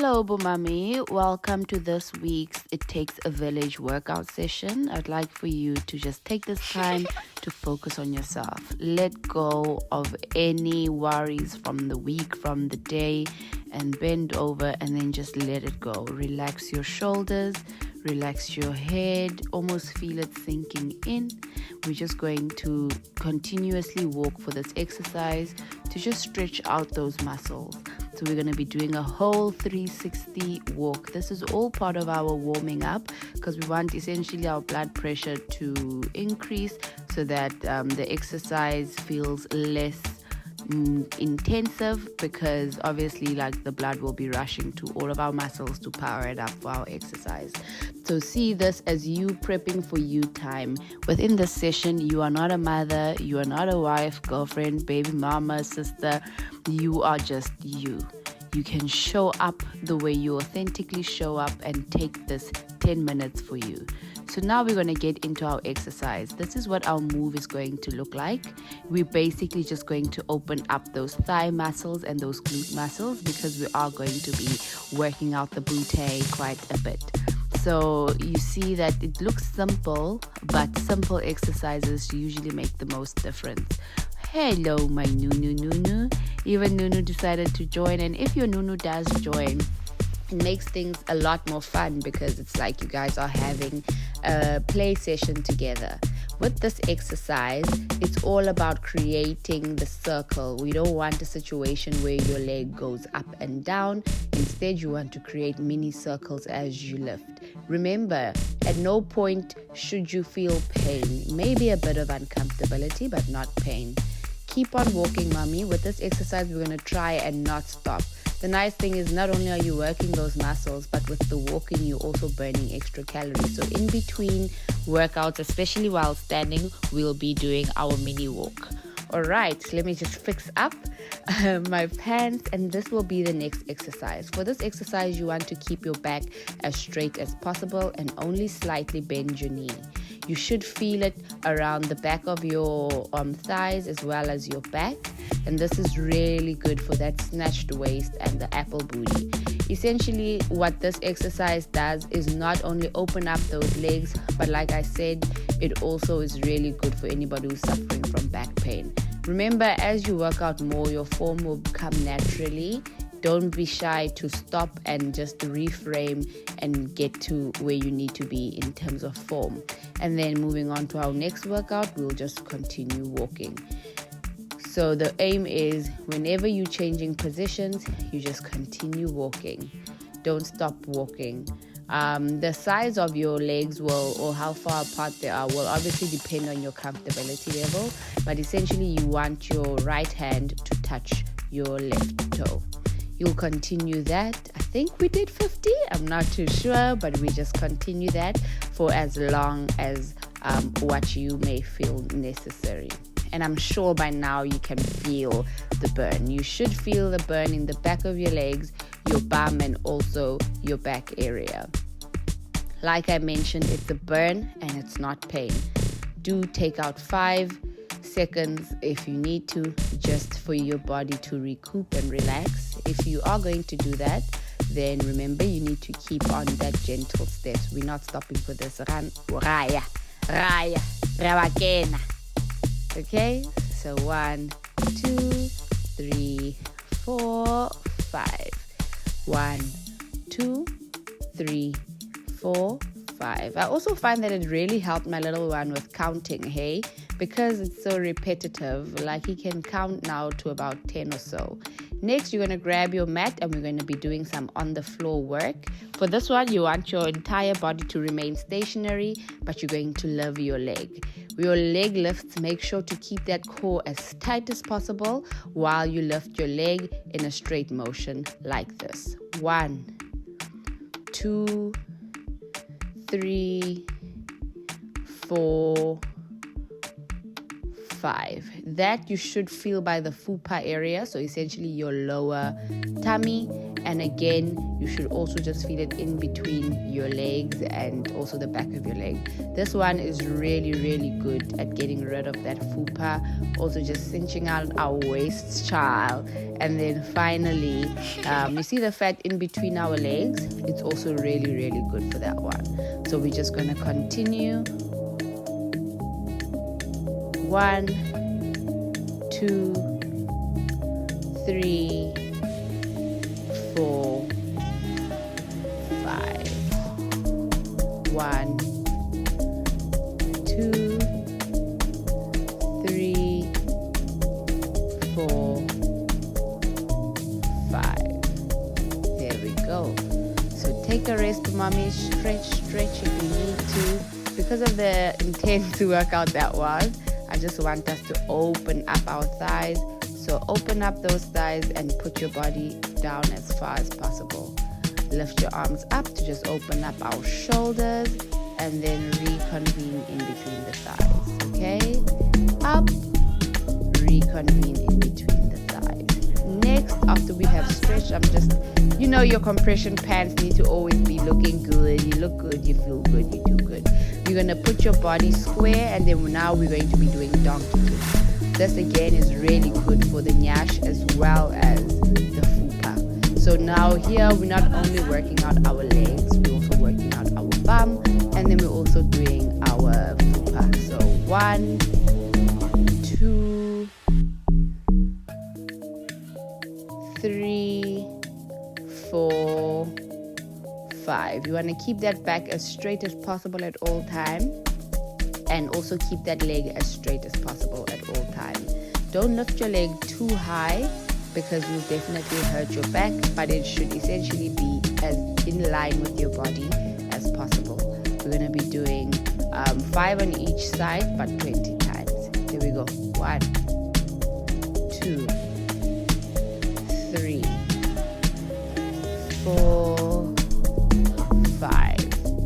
Hello, Bumami. Welcome to this week's It Takes a Village workout session. I'd like for you to just take this time to focus on yourself. Let go of any worries from the week, from the day, and bend over and then just let it go. Relax your shoulders, relax your head, almost feel it sinking in. We're just going to continuously walk for this exercise to just stretch out those muscles. So we're going to be doing a whole 360 walk. This is all part of our warming up because we want essentially our blood pressure to increase so that the exercise feels less intensive, because obviously the blood will be rushing to all of our muscles to power it up for our exercise. So see this as you prepping for you time. Within this session, you are not a mother, you are not a wife, girlfriend, baby mama, sister. You are just you. You can show up the way you authentically show up and take this 10 minutes for you. So now we're going to get into our exercise. This is what our move is going to look like. We're basically just going to open up those thigh muscles and those glute muscles because we are going to be working out the butte quite a bit. So you see that it looks simple, but simple exercises usually make the most difference. Hello, my Nunu. Even Nunu decided to join, and if your Nunu does join, it makes things a lot more fun because it's like you guys are having a play session together. With this exercise, it's all about creating the circle. We don't want a situation where your leg goes up and down. Instead, you want to create mini circles as you lift. Remember, at no point should you feel pain. Maybe a bit of uncomfortability, but not pain. Keep on walking, mommy. With this exercise, we're going to try and not stop. The nice thing is not only are you working those muscles, but with the walking, you're also burning extra calories. So in between workouts, especially while standing, we'll be doing our mini walk. All right, let me just fix up my pants, and this will be the next exercise. For this exercise, you want to keep your back as straight as possible and only slightly bend your knee. You should feel it around the back of your thighs as well as your back. And this is really good for that snatched waist and the apple booty. Essentially, what this exercise does is not only open up those legs, but like I said, it also is really good for anybody who's suffering from back pain. Remember, as you work out more, your form will come naturally. Don't be shy to stop and just reframe and get to where you need to be in terms of form. And then moving on to our next workout, we'll just continue walking. So the aim is whenever you're changing positions, you just continue walking. Don't stop walking. The size of your legs or how far apart they are will obviously depend on your comfortability level, but essentially you want your right hand to touch your left toe. You'll continue that. I think we did 50. I'm not too sure, but we just continue that for as long as what you may feel necessary. And I'm sure by now you can feel the burn. You should feel the burn in the back of your legs, your bum, and also your back area. Like I mentioned, it's a burn and it's not pain. Do take out 5 seconds if you need to, just for your body to recoup and relax. If you are going to do that, then remember you need to keep on that gentle steps. We're not stopping for this. Raya, Rawakena. Okay, so 1, 2, 3, 4, 5. 1, 2, 3, 4, 5. I also find that it really helped my little one with counting, hey, because it's so repetitive. Like he can count now to about 10 or so. Next, you're going to grab your mat and we're going to be doing some on the floor work. For this one, you want your entire body to remain stationary, but you're going to lift your leg. Your leg lifts, make sure to keep that core as tight as possible while you lift your leg in a straight motion like this. 1, 2, 3, 4, 5. That you should feel by the fupa area, so essentially your lower tummy, And again, you should also just feel it in between your legs and also the back of your leg. This one is really, really good at getting rid of that fupa, also just cinching out our waists, child. And then finally, you see the fat in between our legs? It's also really, really good for that one. So we're just going to continue. 1, 2, 3, 4, 5. 1, 2, 3, 4, 5. There we go. So take a rest, mommy. Stretch if you need to. Because of the intense workout that was, I just want us to open up our thighs. So open up those thighs and put your body down as far as possible. Lift your arms up to just open up our shoulders and then reconvene in between the thighs. Okay? Up, reconvene in between the thighs. Next, after we have stretched, your compression pants need to always be looking good. You look good, you feel good, you do good. You're going to put your body square, and then now we're going to be doing donkey kicks. This again is really good for the nyash as well as the fupa. So now here we're not only working out our legs, we're also working out our bum, and then we're also doing our fupa. So 1, 2, 3, 4, 5. You want to keep that back as straight as possible at all time, and also keep that leg as straight as possible at all time. Don't lift your leg too high because you'll definitely hurt your back, but it should essentially be as in line with your body as possible. We're going to be doing 5 on each side, but 20 times. Here we go. 1, 2, 3, 4, 5.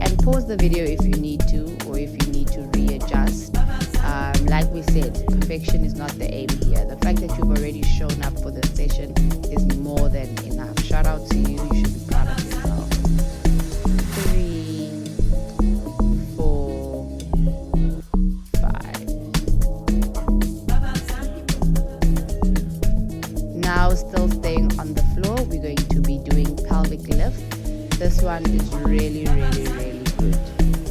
And pause the video if you need to, or if you need to readjust. Like we said, perfection is not the aim here. The fact that you've already shown up for the session is more than enough. Shout out to you. You should be proud of yourself. 3, 4, 5. Now, still staying on the floor, we're going to be doing pelvic lift. This one is really, really, really good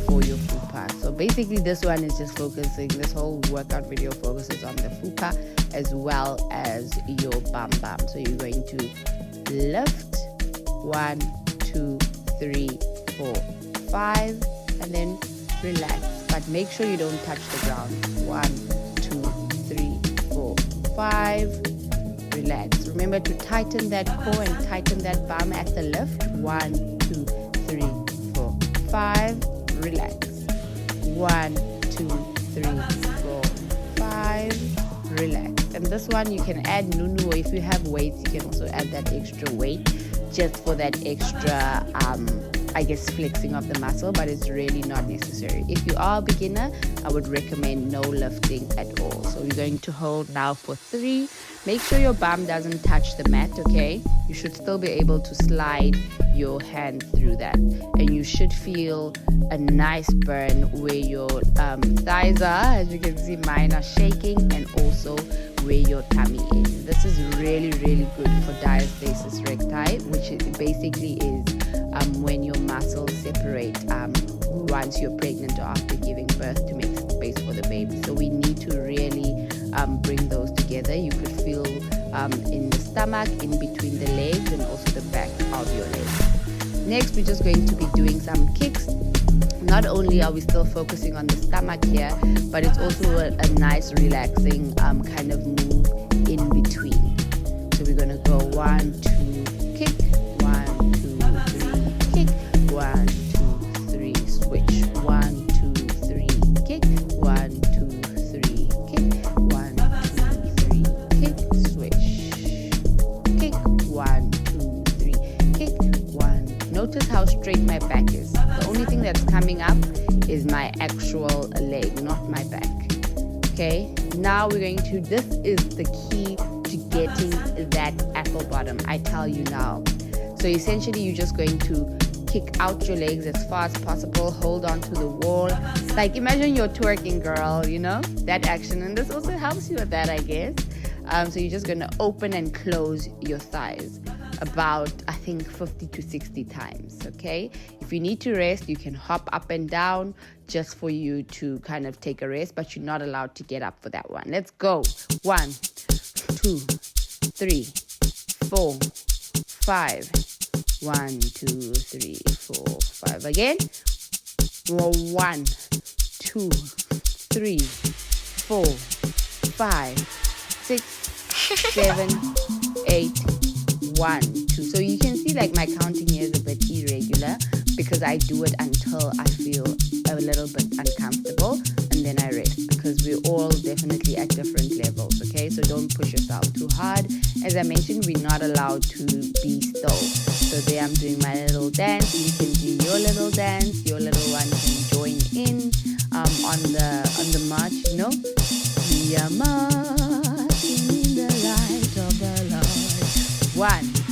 for your fupa. So basically this one is just focusing, this whole workout video focuses on the fupa as well as your bum. So you're going to lift 1, 2, 3, 4, 5, and then relax. But make sure you don't touch the ground. 1, 2, 3, 4, 5. Relax. Remember to tighten that core and tighten that bum at the lift. 1, 2, 3, 4, 5. Relax. 1, 2, 3, 4, 5. Relax. And this one you can add nunu, or if you have weights you can also add that extra weight just for that extra flexing of the muscle, but it's really not necessary. If you are a beginner, I would recommend no lifting at all. So we're going to hold now for 3. Make sure your bum doesn't touch the mat, okay? You should still be able to slide your hand through that, and you should feel a nice burn where your thighs are. As you can see, mine are shaking, and also where your tummy is. This is really, really good for diastasis recti, which basically is when your muscles separate once you're pregnant or after giving birth to make space for the baby. So we need to really bring those together. You could feel in the stomach, in between the legs, and also the back of your legs. Next, we're just going to be doing some kicks. Not only are we still focusing on the stomach here, but it's also a nice relaxing kind of move in between. So we're going to go 1, 2, kick, 1, 2, 3, kick, 1, 2, 3, switch, 1, 2, 3, kick, 1, 2, 3, kick, 1, 2, 3, kick, switch, kick, 1, 2, 3, kick, 1. Notice how straight my back is. The only thing that's coming up is my actual leg, not my back. Okay, now we're going to, this is the key to getting that apple bottom, I tell you now. So essentially you're just going to kick out your legs as far as possible, hold on to the wall. Like imagine you're twerking, girl, you know, that action. And this also helps you with that, I guess. So you're just going to open and close your thighs about, I think, 50 to 60 times, okay? If you need to rest, you can hop up and down just for you to kind of take a rest, but you're not allowed to get up for that one. Let's go. 1, 2, 3, 4, 5. 1, 2, 3, 4, 5. Again. 1, 2, 3, 4, 5, 6, 7, 8, 1, 2. So you can see like my counting here is a bit irregular because I do it until I feel a little bit uncomfortable and then I rest, because we're all definitely at different levels, okay? So don't push yourself too hard. As I mentioned, we're not allowed to be still. So there I'm doing my little dance. You can do your little dance. Your little one can join in on the march, you know. We are marching in the light of the Lord. 1,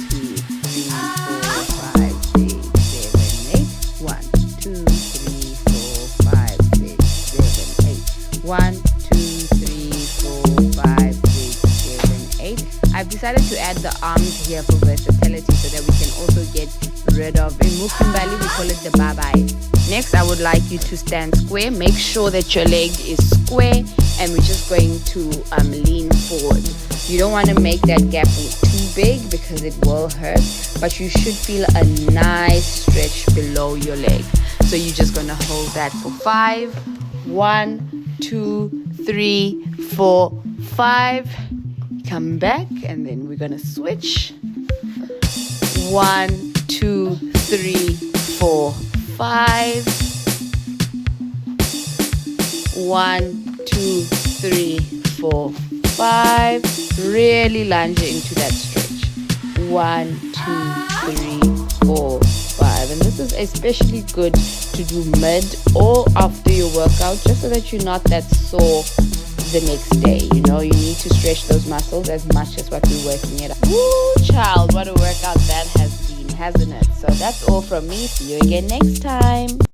2, 3, 4, 5, 6, 7, 8. 1, 2, 3, 4, 5, 6, 7, 8. 1, 2, 3, 4, 5, 6, 7, 8. I've decided to add the arms here for versatility so that we can also get rid of, in Mukimbali we call it the bye-bye. Next, I would like you to stand square. Make sure that your leg is square, and we're just going to lean forward. You don't want to make that gap too big because it will hurt, but you should feel a nice stretch below your leg. So you're just going to hold that for 5. 1, 2, 3, 4, 5. Come back, and then we're going to switch. 1, 2, 3, 4, 5. 1, 2, 3, 4, 5. Really lunge into that stretch. 1, 2, 3, 4, 5. And this is especially good to do mid or after your workout, just so that you're not that sore the next day. You know, you need to stretch those muscles as much as what we're working it out. Woo, child, what a workout that has been, hasn't it? So that's all from me. See you again next time.